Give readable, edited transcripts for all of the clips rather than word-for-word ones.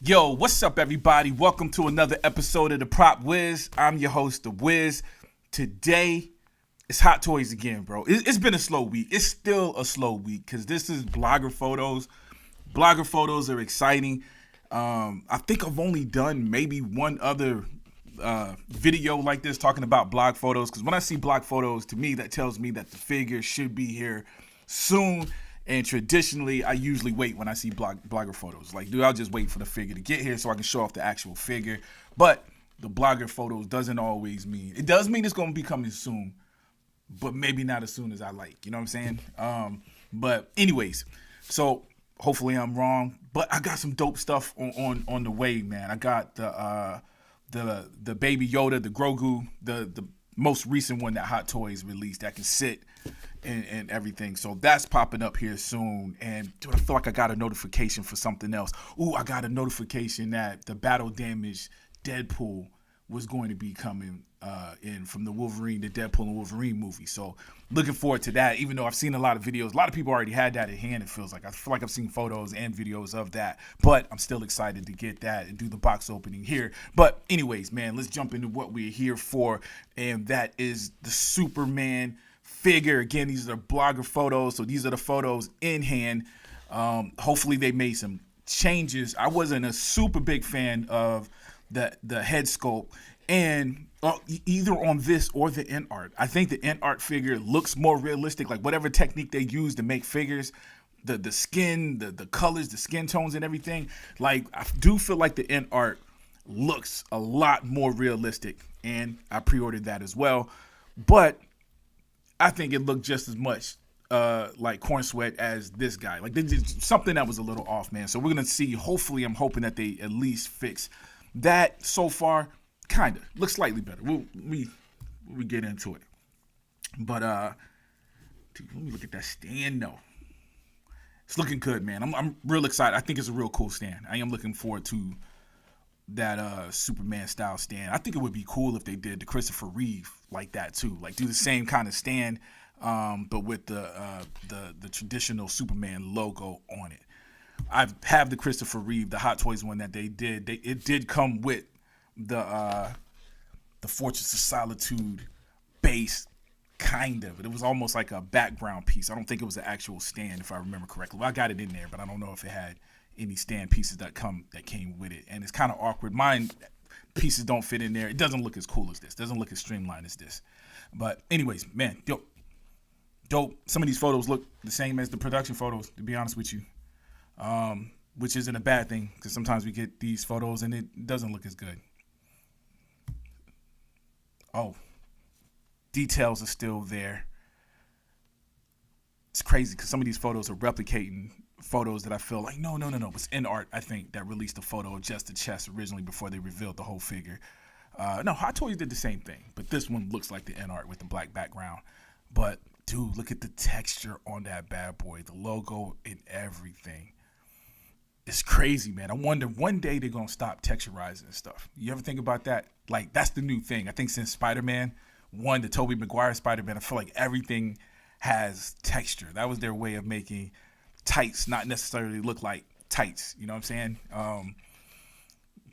Yo, what's up, everybody? Welcome to another episode of the Prop Wiz. I'm your host, the Wiz. Today, it's Hot Toys again, bro. It's been a slow week. It's still a slow week because this is blogger photos. Blogger photos are exciting. I think I've only done maybe one other video like this talking about blog photos, because when I see blog photos, to me, that tells me that the figure should be here soon. And traditionally, I usually wait when I see blogger photos. Like, dude, I'll just wait for the figure to get here so I can show off the actual figure. But the blogger photos doesn't always mean. It does mean it's going to be coming soon, but maybe not as soon as I like. You know what I'm saying? But anyways, so hopefully I'm wrong. But I got some dope stuff on the way, man. I got the Baby Yoda, the Grogu, the most recent one that Hot Toys released that can sit and everything. So that's popping up here soon. And dude, I feel like I got a notification for something else. Ooh, I got a notification that the Battle Damage Deadpool was going to be coming in from the Deadpool and Wolverine movie. So looking forward to that, even though I've seen a lot of videos. A lot of people already had that at hand, it feels like. I feel like I've seen photos and videos of that. But I'm still excited to get that and do the box opening here. But anyways, man, let's jump into what we're here for. And that is the Superman figure. Again, these are blogger photos, so these are the photos in hand. Hopefully they made some changes. I wasn't a super big fan of the head sculpt, and either on this or the in art. I think the in art figure looks more realistic, like whatever technique they use to make figures, the skin, the colors, the skin tones and everything. Like, I do feel like the in art looks a lot more realistic, and I pre-ordered that as well. But I think it looked just as much like Corn Sweat as this guy. Like, there's something that was a little off, man. So we're gonna see. Hopefully, I'm hoping that they at least fix that. So far, kind of looks slightly better. We get into it. But dude, let me look at that stand though. It's looking good, man. I'm real excited. I think it's a real cool stand. I am looking forward to that Superman style stand. I think it would be cool if they did the Christopher Reeve like that too. Like, do the same kind of stand, but with the traditional Superman logo on it. I have the Christopher Reeve, the Hot Toys one that they did. It did come with the Fortress of Solitude base, kind of. But it was almost like a background piece. I don't think it was an actual stand, if I remember correctly. Well, I got it in there, but I don't know if it had any stand pieces that came with it. And it's kind of awkward. Mine pieces don't fit in there. It doesn't look as cool as this. It doesn't look as streamlined as this. But anyways, man, dope. Some of these photos look the same as the production photos, to be honest with you. Which isn't a bad thing, because sometimes we get these photos and it doesn't look as good. Oh, details are still there. It's crazy because some of these photos are replicating photos that I feel like, no. It's in art, I think, that released a photo of just the chest originally before they revealed the whole figure. No, Hot Toys did the same thing, but this one looks like the in art with the black background. But dude, look at the texture on that bad boy, the logo and everything. It's crazy, man. I wonder one day they're going to stop texturizing and stuff. You ever think about that? Like, that's the new thing. I think since Spider-Man 1, the Tobey Maguire Spider-Man, I feel like everything has texture. That was their way of making tights not necessarily look like tights. You know what I'm saying?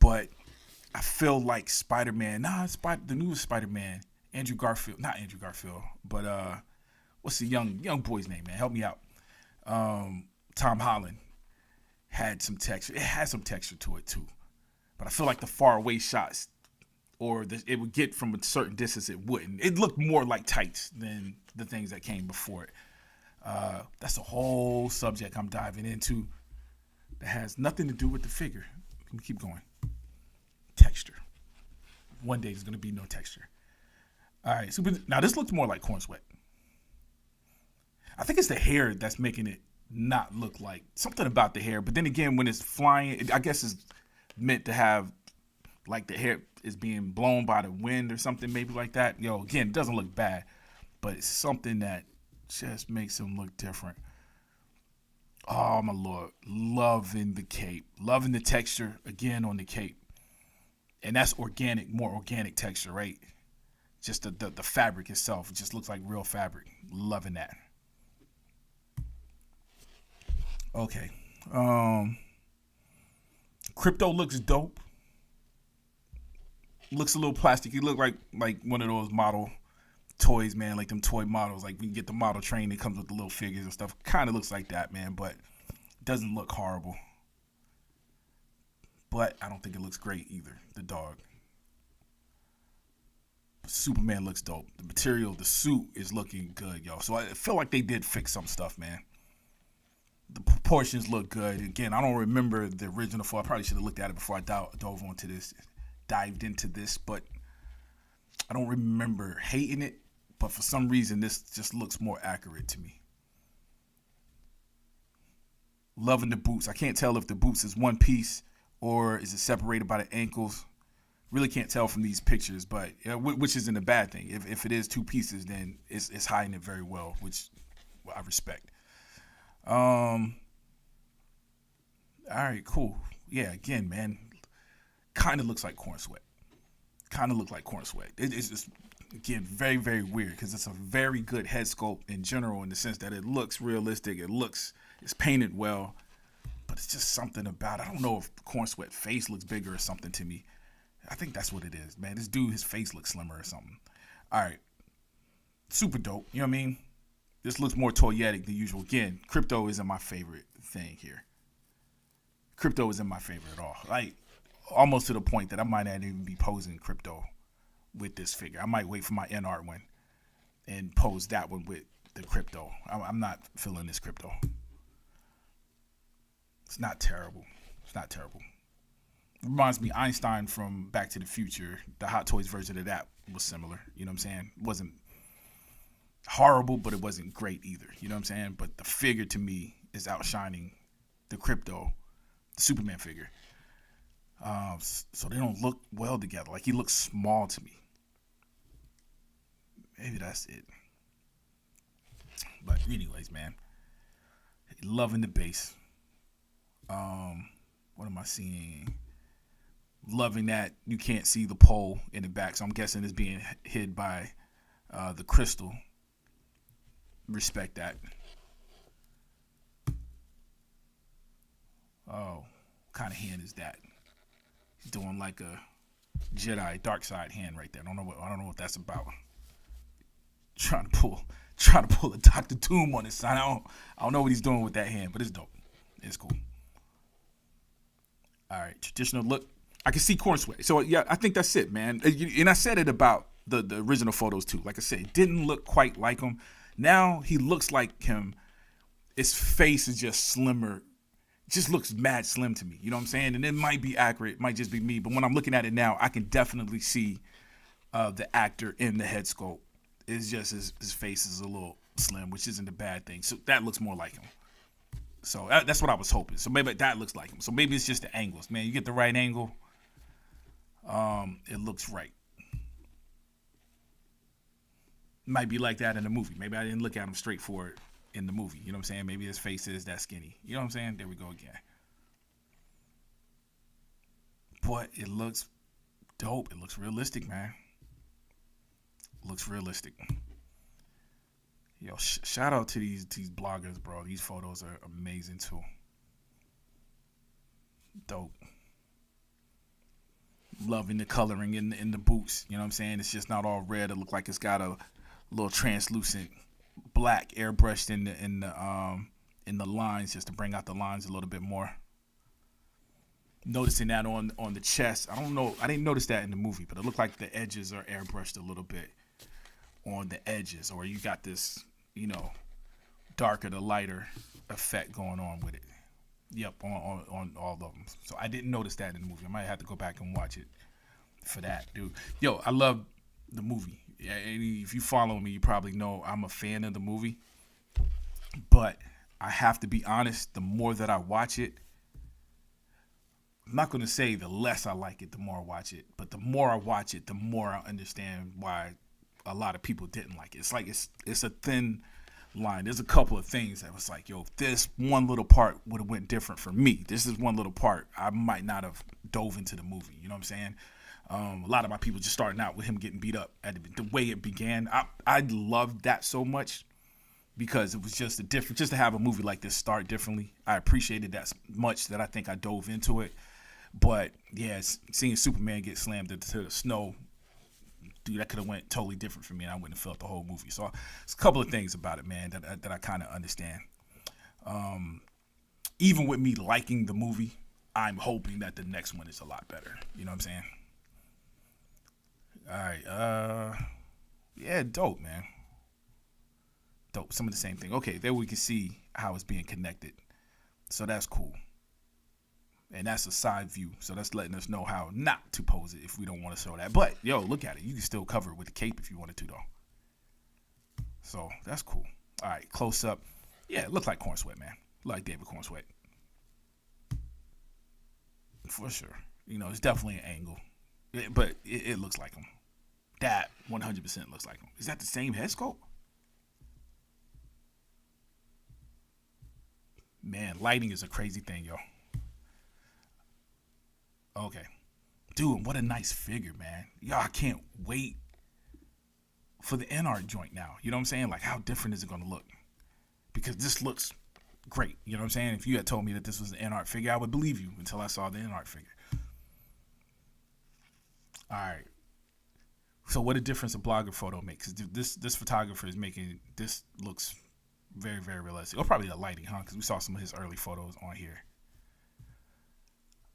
But I feel like Spider-Man, the newest Spider-Man, not Andrew Garfield, but what's the young boy's name, man? Help me out. Tom Holland had some texture. It had some texture to it too, but I feel like the far away shots, it would get from a certain distance, it wouldn't. It looked more like tights than the things that came before it. That's a whole subject I'm diving into that has nothing to do with the figure. Let me keep going. Texture. One day there's going to be no texture. All right, so now this looks more like Corn Sweat. I think it's the hair that's making it not look like something about the hair. But then again, when it's flying, I guess it's meant to have like the hair is being blown by the wind or something, maybe like that. Again, it doesn't look bad, but it's something that just makes him look different. Oh my Lord, loving the cape, loving the texture again on the cape. And that's organic, more organic texture, right? Just the fabric itself, it just looks like real fabric. Loving that. Okay. Krypto looks dope. Looks a little plastic. He look like one of those model toys, man, like them toy models. Like when you get the model train, it comes with the little figures and stuff. Kind of looks like that, man, but doesn't look horrible. But I don't think it looks great either, the dog. Superman looks dope. The material, the suit is looking good, yo. So I feel like they did fix some stuff, man. The proportions look good. Again, I don't remember the original photo. I probably should have looked at it before I dived into this, but I don't remember hating it. But for some reason, this just looks more accurate to me. Loving the boots. I can't tell if the boots is one piece or is it separated by the ankles. Really can't tell from these pictures, but which isn't a bad thing. If it is two pieces, then it's hiding it very well, which I respect. All right, cool. Yeah, again, man, kind of looks like corn sweat. It's just, again, very, very weird because it's a very good head sculpt in general in the sense that it looks realistic. It's painted well, but it's just something about it. I don't know if corn sweat face looks bigger or something to me. I think that's what it is, man. This dude, his face looks slimmer or something. All right. Super dope. You know what I mean? This looks more toyetic than usual. Again, Krypto isn't my favorite thing here. Krypto isn't my favorite at all. Like, almost to the point that I might not even be posing Krypto with this figure. I might wait for my NR one and pose that one with the Krypto. I'm not feeling this Krypto. It's not terrible. Reminds me Einstein from Back to the Future. The Hot Toys version of that was similar. You know what I'm saying? It wasn't horrible, but it wasn't great either. You know what I'm saying? But the figure to me is outshining the Krypto, the Superman figure. So they don't look well together. Like he looks small to me. Maybe that's it. But anyways, man. Loving the base. What am I seeing? Loving that you can't see the pole in the back, so I'm guessing it's being hid by the crystal. Respect that. Oh, what kind of hand is that? He's doing like a Jedi dark side hand right there. I don't know what that's about. Trying to pull a Dr. Doom on his side. I don't know what he's doing with that hand, but it's dope. It's cool. All right, traditional look. I can see corn sweat. So, yeah, I think that's it, man. And I said it about the original photos, too. Like I said, it didn't look quite like him. Now he looks like him. His face is just slimmer. It just looks mad slim to me. You know what I'm saying? And it might be accurate. It might just be me. But when I'm looking at it now, I can definitely see the actor in the head sculpt. It's just his face is a little slim, which isn't a bad thing. So that looks more like him. So that's what I was hoping. So maybe that looks like him. So maybe it's just the angles. Man, you get the right angle. It looks right. Might be like that in the movie. Maybe I didn't look at him straight forward in the movie. You know what I'm saying? Maybe his face is that skinny. You know what I'm saying? There we go again. But it looks dope. It looks realistic, man. It looks realistic. Yo, shout out to these bloggers, bro. These photos are amazing too. Dope. Loving the coloring in the boots. You know what I'm saying? It's just not all red. It look like it's got a little translucent black airbrushed in the lines just to bring out the lines a little bit more. Noticing that on the chest. I don't know. I didn't notice that in the movie, but it looked like the edges are airbrushed a little bit on the edges, or you got this, darker to lighter effect going on with it. Yep, on all of them. So I didn't notice that in the movie. I might have to go back and watch it for that, dude. Yo, I love the movie. Yeah, if you follow me, you probably know I'm a fan of the movie. But I have to be honest, the more that I watch it, I'm not going to say the less I like it, the more I watch it. But the more I watch it, the more I understand why a lot of people didn't like it. It's like it's a thin line. There's a couple of things that was like, yo, if this one little part would have went different for me, this is one little part, I might not have dove into the movie. You know what I'm saying? A lot of my people just starting out with him getting beat up at the way it began. I loved that so much because it was just just to have a movie like this start differently. I appreciated that much that I think I dove into it. But yeah, seeing Superman get slammed into the snow, dude, that could have went totally different for me, and I wouldn't have felt the whole movie. So it's a couple of things about it, man, that I kind of understand. Even with me liking the movie, I'm hoping that the next one is a lot better. You know what I'm saying? All right. Yeah, dope, man. Dope. Some of the same thing. Okay, there we can see how it's being connected. So that's cool. And that's a side view. So that's letting us know how not to pose it if we don't want to show that. But, yo, look at it. You can still cover it with the cape if you wanted to, though. So that's cool. All right, close up. Yeah, it looked like Corn Sweat, man. Like David Corn Sweat. For sure. You know, it's definitely an angle. But it looks like him. That 100% looks like him. Is that the same head sculpt? Man, lighting is a crazy thing, yo. Okay. Dude, what a nice figure, man. Yo, I can't wait for the in-art joint now. You know what I'm saying? Like, how different is it going to look? Because this looks great. You know what I'm saying? If you had told me that this was an in-art figure, I would believe you until I saw the in-art figure. All right. So what a difference a blogger photo makes. This photographer is making this looks very, very realistic. Or probably the lighting, huh? Because we saw some of his early photos on here.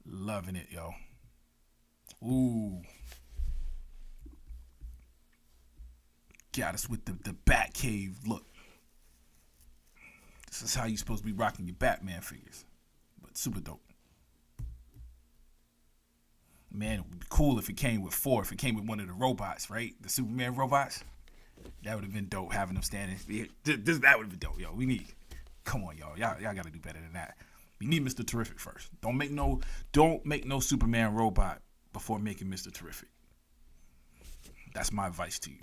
Loving it, yo. Ooh. Got us with the Batcave look. This is how you're supposed to be rocking your Batman figures. But super dope. Man, it would be cool if it came with 4. If it came with one of the robots, right? The Superman robots. That would have been dope having them standing. That would have been dope, yo. We need. Come on, y'all. Y'all got to do better than that. We need Mr. Terrific first. Don't make no Superman robot before making Mr. Terrific. That's my advice to you.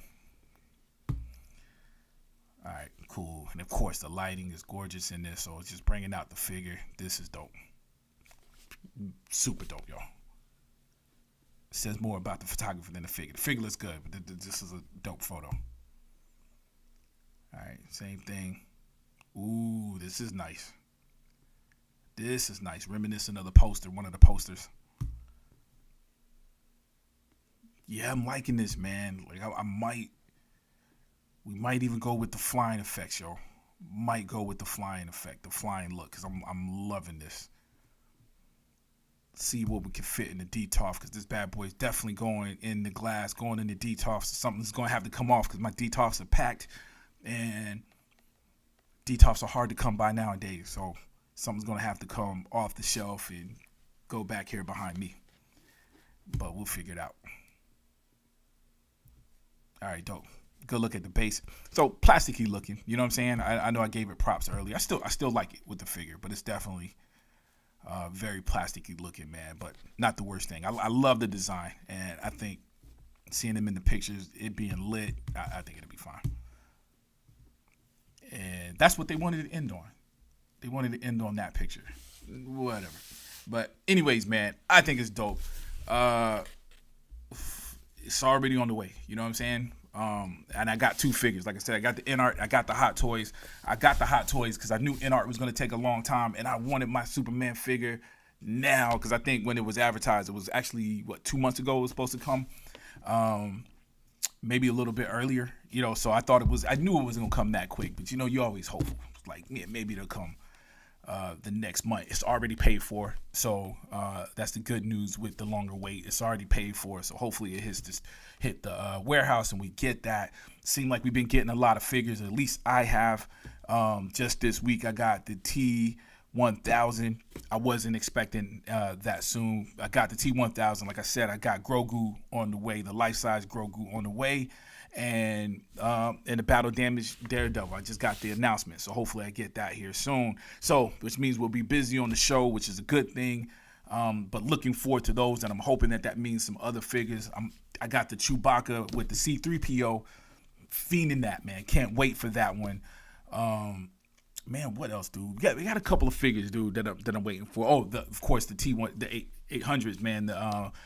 All right, cool. And of course, the lighting is gorgeous in this, so it's just bringing out the figure. This is dope. Super dope, y'all. Says more about the photographer than the figure. The figure looks good, but this is a dope photo. All right, same thing. Ooh, this is nice. This is nice. Reminiscent of the poster, one of the posters. Yeah, I'm liking this, man. Like we might even go with the flying effects, yo. Might go with the flying effect, the flying look, because I'm loving this. See what we can fit in the DTOF, because this bad boy is definitely going in the glass, going in the DTOF. So something's going to have to come off because my DTOFs are packed, and DTOFs are hard to come by nowadays. So something's going to have to come off the shelf and go back here behind me. But we'll figure it out. All right, dope. Good look at the base. So plasticky looking, you know what I'm saying? I know I gave it props earlier. I still like it with the figure, but it's definitely very plasticky looking, man, but not the worst thing. I love the design, and I think seeing him in the pictures, it being lit, I think it'll be fine. And that's what they wanted to end on. They wanted to end on that picture. Whatever. But anyways, man, I think it's dope. It's already on the way. You know what I'm saying? And I got 2 figures. Like I said, I got the in-art, I got the Hot Toys. I got the Hot Toys because I knew in-art was going to take a long time, and I wanted my Superman figure now because I think when it was advertised, it was actually, 2 months ago it was supposed to come. Maybe a little bit earlier, so I knew it wasn't going to come that quick, but you're always hopeful. Like, yeah, maybe it'll come the next month. It's already paid for, so that's the good news with the longer wait. It's already paid for, so hopefully it hit the warehouse and we get that. Seemed like we've been getting a lot of figures, at least I have. Just this week I got the T1000. I wasn't expecting that soon. I got the T1000. Like I said, I got Grogu on the way, the life-size Grogu on the way, and the battle damaged Daredevil. I just got the announcement, so hopefully I get that here soon. So, which means we'll be busy on the show, which is a good thing. But looking forward to those, and I'm hoping that means some other figures. I got the Chewbacca with the C-3PO, fiending that, man. Can't wait for that one. Man, what else, dude? We got a couple of figures, dude, that I'm waiting for. Oh, of course, the T1, the 800s, man.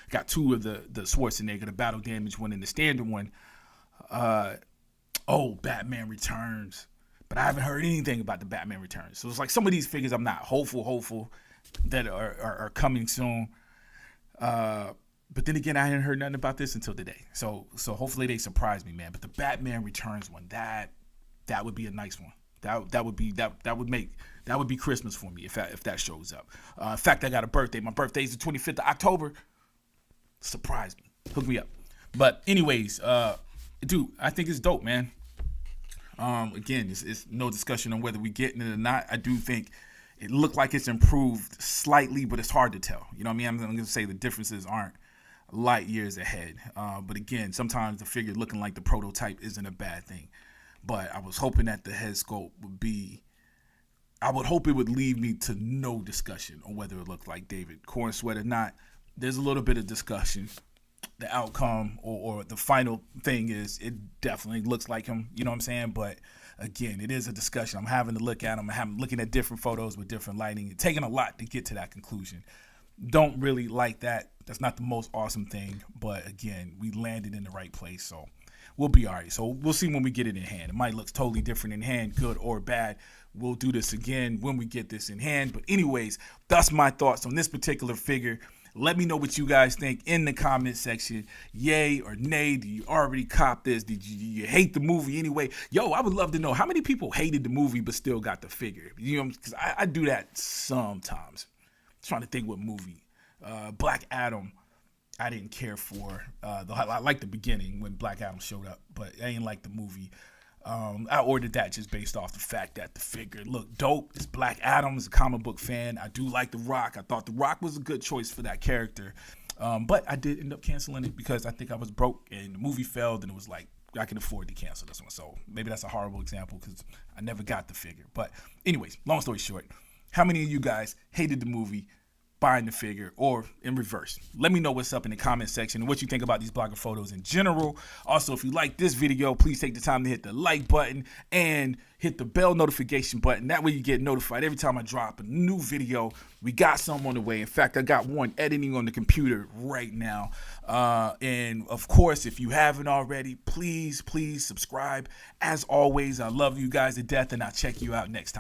Got 2 of the Schwarzenegger, the battle damage one and the standard one. Batman Returns. But I haven't heard anything about the Batman Returns. So it's like some of these figures I'm not hopeful that are coming soon. But then again, I hadn't heard nothing about this until today. So hopefully they surprise me, man. But the Batman Returns one, that would be a nice one. That would be Christmas for me if that shows up. In fact, I got a birthday. My birthday's the 25th of October. Surprise me. Hook me up. But anyways, dude, I think it's dope, man. Again, it's no discussion on whether we getting it or not. I do think it looked like it's improved slightly, but it's hard to tell. You know what I mean? I'm going to say the differences aren't light years ahead. But again, sometimes the figure looking like the prototype isn't a bad thing. But I was hoping that the head sculpt would be, I would hope it would lead me to no discussion on whether it looked like David Cornsweat or not. There's a little bit of discussion. The outcome or the final thing is it definitely looks like him, you know what I'm saying? But again, it is a discussion. I'm having to look at him. I'm looking at different photos with different lighting. It's taking a lot to get to that conclusion. Don't really like that. That's not the most awesome thing. But again, we landed in the right place. So we'll be all right. So we'll see when we get it in hand. It might look totally different in hand, good or bad. We'll do this again when we get this in hand. But anyways, that's my thoughts on this particular figure. Let me know what you guys think in the comment section. Yay or nay? Do you already cop this? Did you hate the movie anyway? Yo, I would love to know how many people hated the movie but still got the figure. You know, because I do that sometimes. Trying to think what movie. Black Adam, I didn't care for. I liked the beginning when Black Adam showed up, but I didn't like the movie. I ordered that just based off the fact that the figure looked dope. It's Black Adam. As a comic book fan, I do like The Rock. I thought The Rock was a good choice for that character. But I did end up canceling it because I think I was broke and the movie failed and it was like, I can afford to cancel this one. So maybe that's a horrible example because I never got the figure. But anyways, long story short, how many of you guys hated the movie, buying the figure, or in reverse? Let me know what's up in the comment section and what you think about these blogger photos in general. Also, if you like this video, please take the time to hit the like button and hit the bell notification button. That way you get notified every time I drop a new video. We got some on the way. In fact, I got one editing on the computer right now. And of course, if you haven't already, please subscribe. As always, I love you guys to death and I'll check you out next time.